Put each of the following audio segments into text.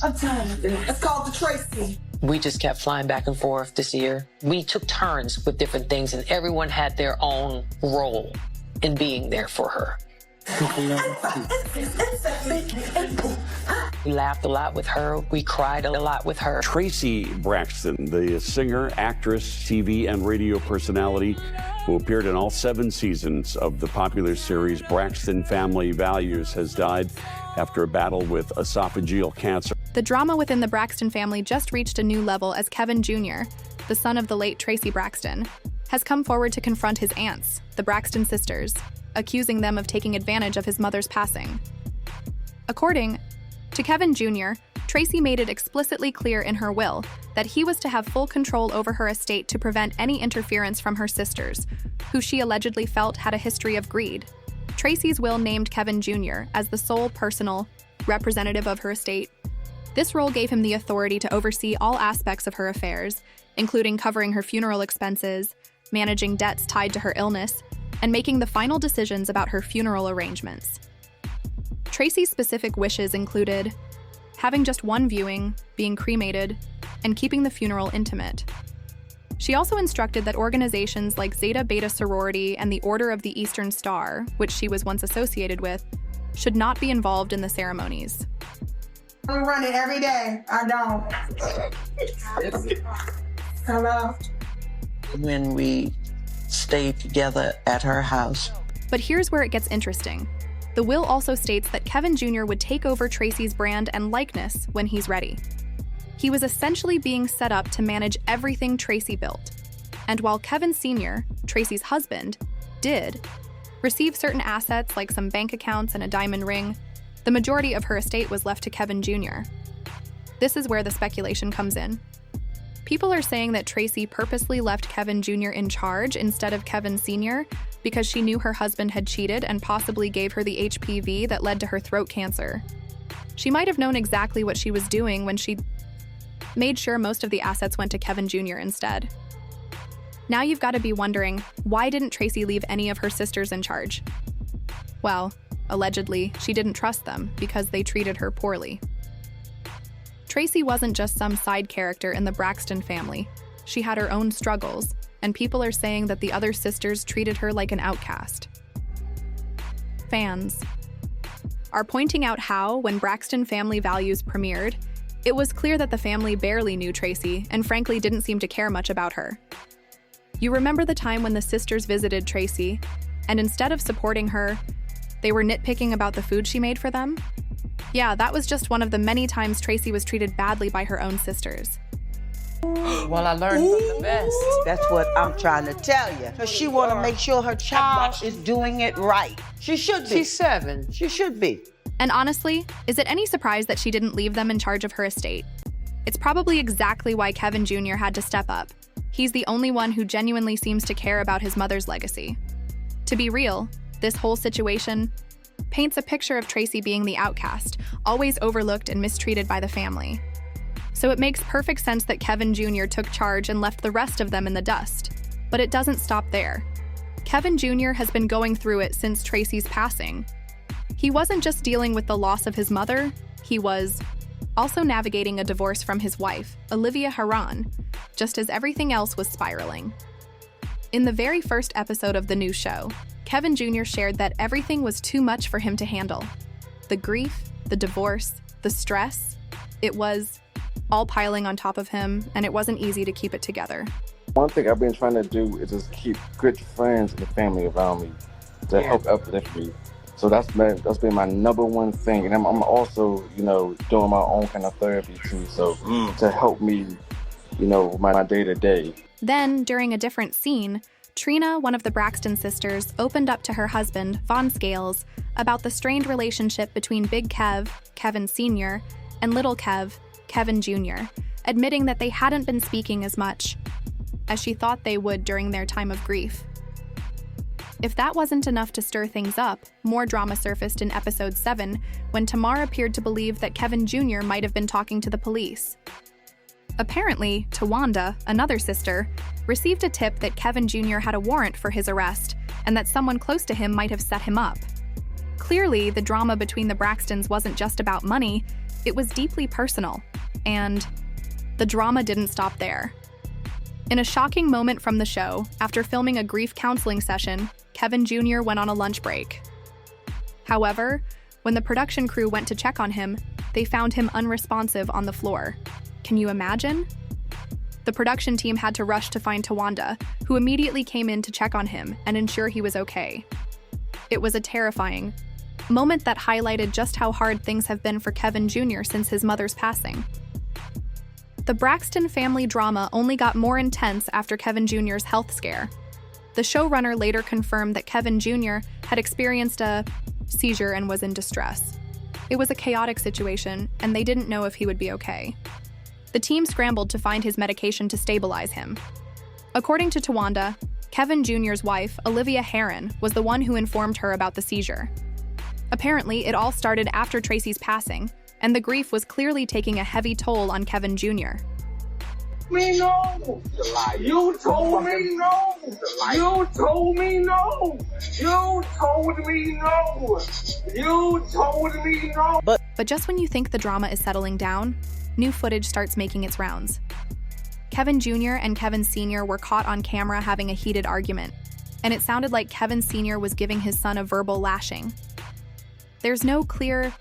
I'm telling you, it's called the Traci. We just kept flying back and forth this year. We took turns with different things, and everyone had their own role in being there for her. We laughed a lot with her. We cried a lot with her. Traci Braxton, the singer, actress, TV, and radio personality who appeared in all 7 seasons of the popular series Braxton Family Values, has died after a battle with esophageal cancer. The drama within the Braxton family just reached a new level as Kevin Jr., the son of the late Traci Braxton, has come forward to confront his aunts, the Braxton sisters, accusing them of taking advantage of his mother's passing. According to Kevin Jr., Traci made it explicitly clear in her will that he was to have full control over her estate to prevent any interference from her sisters, who she allegedly felt had a history of greed. Traci's will named Kevin Jr. as the sole personal representative of her estate. This role gave him the authority to oversee all aspects of her affairs, including covering her funeral expenses, managing debts tied to her illness, and making the final decisions about her funeral arrangements. Traci's specific wishes included having just one viewing, being cremated, and keeping the funeral intimate. She also instructed that organizations like Zeta Beta Sorority and the Order of the Eastern Star, which she was once associated with, should not be involved in the ceremonies. We run it every day. I don't. Hello? When we stayed together at her house. But here's where it gets interesting. The will also states that Kevin Jr. would take over Traci's brand and likeness when he's ready. He was essentially being set up to manage everything Traci built. And while Kevin Sr., Traci's husband, did receive certain assets like some bank accounts and a diamond ring, the majority of her estate was left to Kevin Jr. This is where the speculation comes in. People are saying that Traci purposely left Kevin Jr. in charge instead of Kevin Sr. because she knew her husband had cheated and possibly gave her the HPV that led to her throat cancer. She might have known exactly what she was doing when she made sure most of the assets went to Kevin Jr. instead. Now you've got to be wondering, why didn't Traci leave any of her sisters in charge? Well, allegedly, she didn't trust them because they treated her poorly. Traci wasn't just some side character in the Braxton family. She had her own struggles, and people are saying that the other sisters treated her like an outcast. Fans are pointing out how, when Braxton Family Values premiered, it was clear that the family barely knew Traci and frankly didn't seem to care much about her. You remember the time when the sisters visited Traci, and instead of supporting her, they were nitpicking about the food she made for them? Yeah, that was just one of the many times Traci was treated badly by her own sisters. Well, I learned from the best. That's what I'm trying to tell you. Because she want to make sure her child is doing it right. She should be. She's 7. She should be. And honestly, is it any surprise that she didn't leave them in charge of her estate? It's probably exactly why Kevin Jr. had to step up. He's the only one who genuinely seems to care about his mother's legacy. To be real, this whole situation paints a picture of Traci being the outcast, always overlooked and mistreated by the family. So it makes perfect sense that Kevin Jr. took charge and left the rest of them in the dust. But it doesn't stop there. Kevin Jr. has been going through it since Traci's passing. He wasn't just dealing with the loss of his mother, he was also navigating a divorce from his wife, Olivia Haran, just as everything else was spiraling. In the very first episode of the new show, Kevin Jr. shared that everything was too much for him to handle. The grief, the divorce, the stress, it was all piling on top of him, and it wasn't easy to keep it together. One thing I've been trying to do is just keep good friends and family around me to help uplift me. So that's been my number one thing. And I'm also, doing my own kind of therapy too. So to help me, my day-to-day. Then, during a different scene, Trina, one of the Braxton sisters, opened up to her husband, Von Scales, about the strained relationship between Big Kev, Kevin Sr., and Little Kev, Kevin Jr., admitting that they hadn't been speaking as much as she thought they would during their time of grief. If that wasn't enough to stir things up, more drama surfaced in episode 7 when Tamar appeared to believe that Kevin Jr. might have been talking to the police. Apparently, Tawanda, another sister, received a tip that Kevin Jr. had a warrant for his arrest and that someone close to him might have set him up. Clearly, the drama between the Braxtons wasn't just about money, It was deeply personal, and the drama didn't stop there. In a shocking moment from the show, after filming a grief counseling session, Kevin Jr. went on a lunch break. However, when the production crew went to check on him, they found him unresponsive on the floor. Can you imagine? The production team had to rush to find Tawanda, who immediately came in to check on him and ensure he was okay. It was a terrifying moment that highlighted just how hard things have been for Kevin Jr. since his mother's passing. The Braxton family drama only got more intense after Kevin Jr.'s health scare. The showrunner later confirmed that Kevin Jr. had experienced a seizure and was in distress. It was a chaotic situation, and they didn't know if he would be okay. The team scrambled to find his medication to stabilize him. According to Tawanda, Kevin Jr.'s wife, Olivia Heron, was the one who informed her about the seizure. Apparently, it all started after Traci's passing, and the grief was clearly taking a heavy toll on Kevin Jr. Me no. You told me no. You told me no. You told me no. You told me no. But just when you think the drama is settling down, new footage starts making its rounds. Kevin Jr. and Kevin Sr. were caught on camera having a heated argument, and it sounded like Kevin Sr. was giving his son a verbal lashing. There's no clear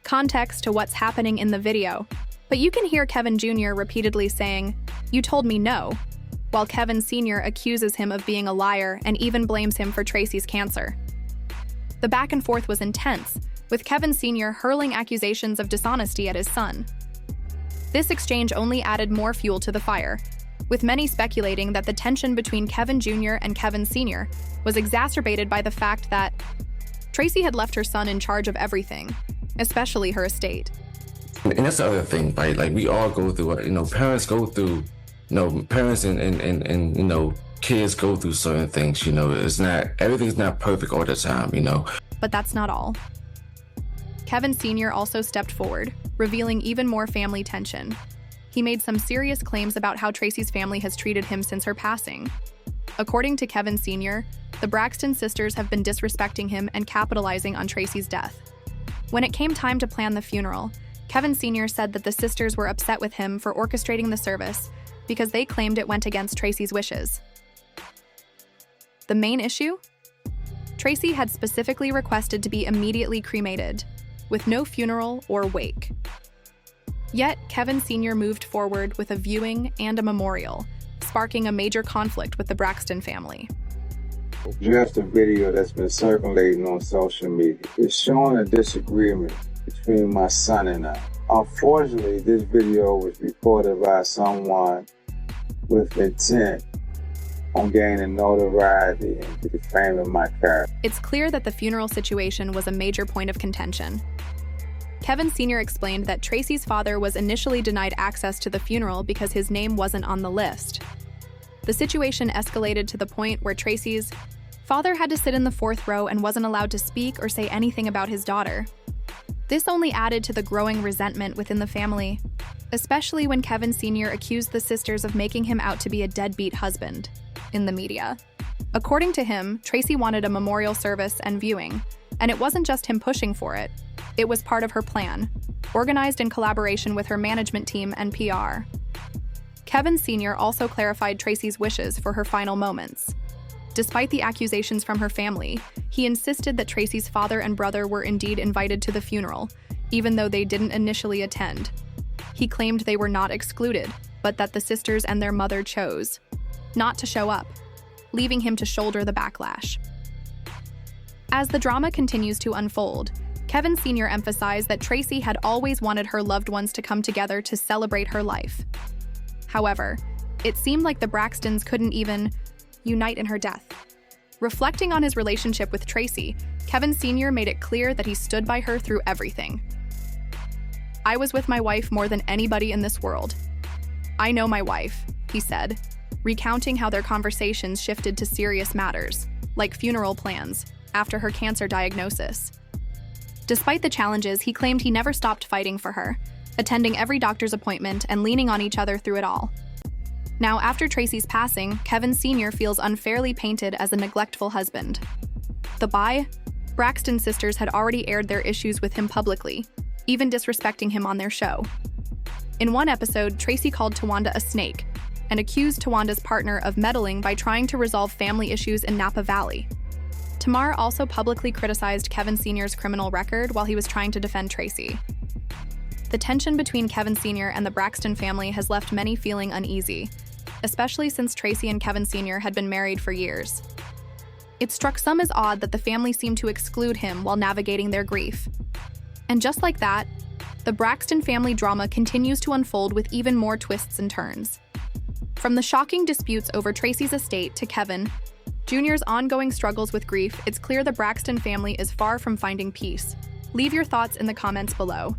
context to what's happening in the video, but you can hear Kevin Jr. repeatedly saying, "You told me no," while Kevin Sr. accuses him of being a liar and even blames him for Traci's cancer. The back and forth was intense, with Kevin Sr. hurling accusations of dishonesty at his son. This exchange only added more fuel to the fire, with many speculating that the tension between Kevin Jr. and Kevin Sr. was exacerbated by the fact that Traci had left her son in charge of everything, especially her estate. And that's the other thing, right? Like, we all go through, parents go through, parents and kids go through certain things, everything's not perfect all the time, But that's not all. Kevin Sr. also stepped forward, revealing even more family tension. He made some serious claims about how Traci's family has treated him since her passing. According to Kevin Sr., the Braxton sisters have been disrespecting him and capitalizing on Traci's death. When it came time to plan the funeral, Kevin Sr. said that the sisters were upset with him for orchestrating the service because they claimed it went against Traci's wishes. The main issue? Traci had specifically requested to be immediately cremated, with no funeral or wake. Yet, Kevin Sr. moved forward with a viewing and a memorial, sparking a major conflict with the Braxton family. Just a video that's been circulating on social media. It's showing a disagreement between my son and I. Unfortunately, this video was recorded by someone with intent on gaining notoriety and defaming my character. It's clear that the funeral situation was a major point of contention. Kevin Sr. explained that Traci's father was initially denied access to the funeral because his name wasn't on the list. The situation escalated to the point where Traci's father had to sit in the fourth row and wasn't allowed to speak or say anything about his daughter. This only added to the growing resentment within the family, especially when Kevin Sr. accused the sisters of making him out to be a deadbeat husband in the media. According to him, Traci wanted a memorial service and viewing, and it wasn't just him pushing for it. It was part of her plan, organized in collaboration with her management team and PR. Kevin Sr. also clarified Traci's wishes for her final moments. Despite the accusations from her family, he insisted that Traci's father and brother were indeed invited to the funeral, even though they didn't initially attend. He claimed they were not excluded, but that the sisters and their mother chose not to show up, leaving him to shoulder the backlash. As the drama continues to unfold, Kevin Sr. emphasized that Traci had always wanted her loved ones to come together to celebrate her life. However, it seemed like the Braxtons couldn't even unite in her death. Reflecting on his relationship with Traci, Kevin Sr. made it clear that he stood by her through everything. "I was with my wife more than anybody in this world. I know my wife," he said, recounting how their conversations shifted to serious matters, like funeral plans, after her cancer diagnosis. Despite the challenges, he claimed he never stopped fighting for her, attending every doctor's appointment and leaning on each other through it all. Now, after Traci's passing, Kevin Sr. feels unfairly painted as a neglectful husband. The Braxton sisters had already aired their issues with him publicly, even disrespecting him on their show. In one episode, Traci called Tawanda a snake and accused Tawanda's partner of meddling by trying to resolve family issues in Napa Valley. Tamar also publicly criticized Kevin Sr.'s criminal record while he was trying to defend Traci. The tension between Kevin Sr. and the Braxton family has left many feeling uneasy, especially since Traci and Kevin Sr. had been married for years. It struck some as odd that the family seemed to exclude him while navigating their grief. And just like that, the Braxton family drama continues to unfold with even more twists and turns. From the shocking disputes over Traci's estate to Kevin Jr.'s ongoing struggles with grief, it's clear the Braxton family is far from finding peace. Leave your thoughts in the comments below.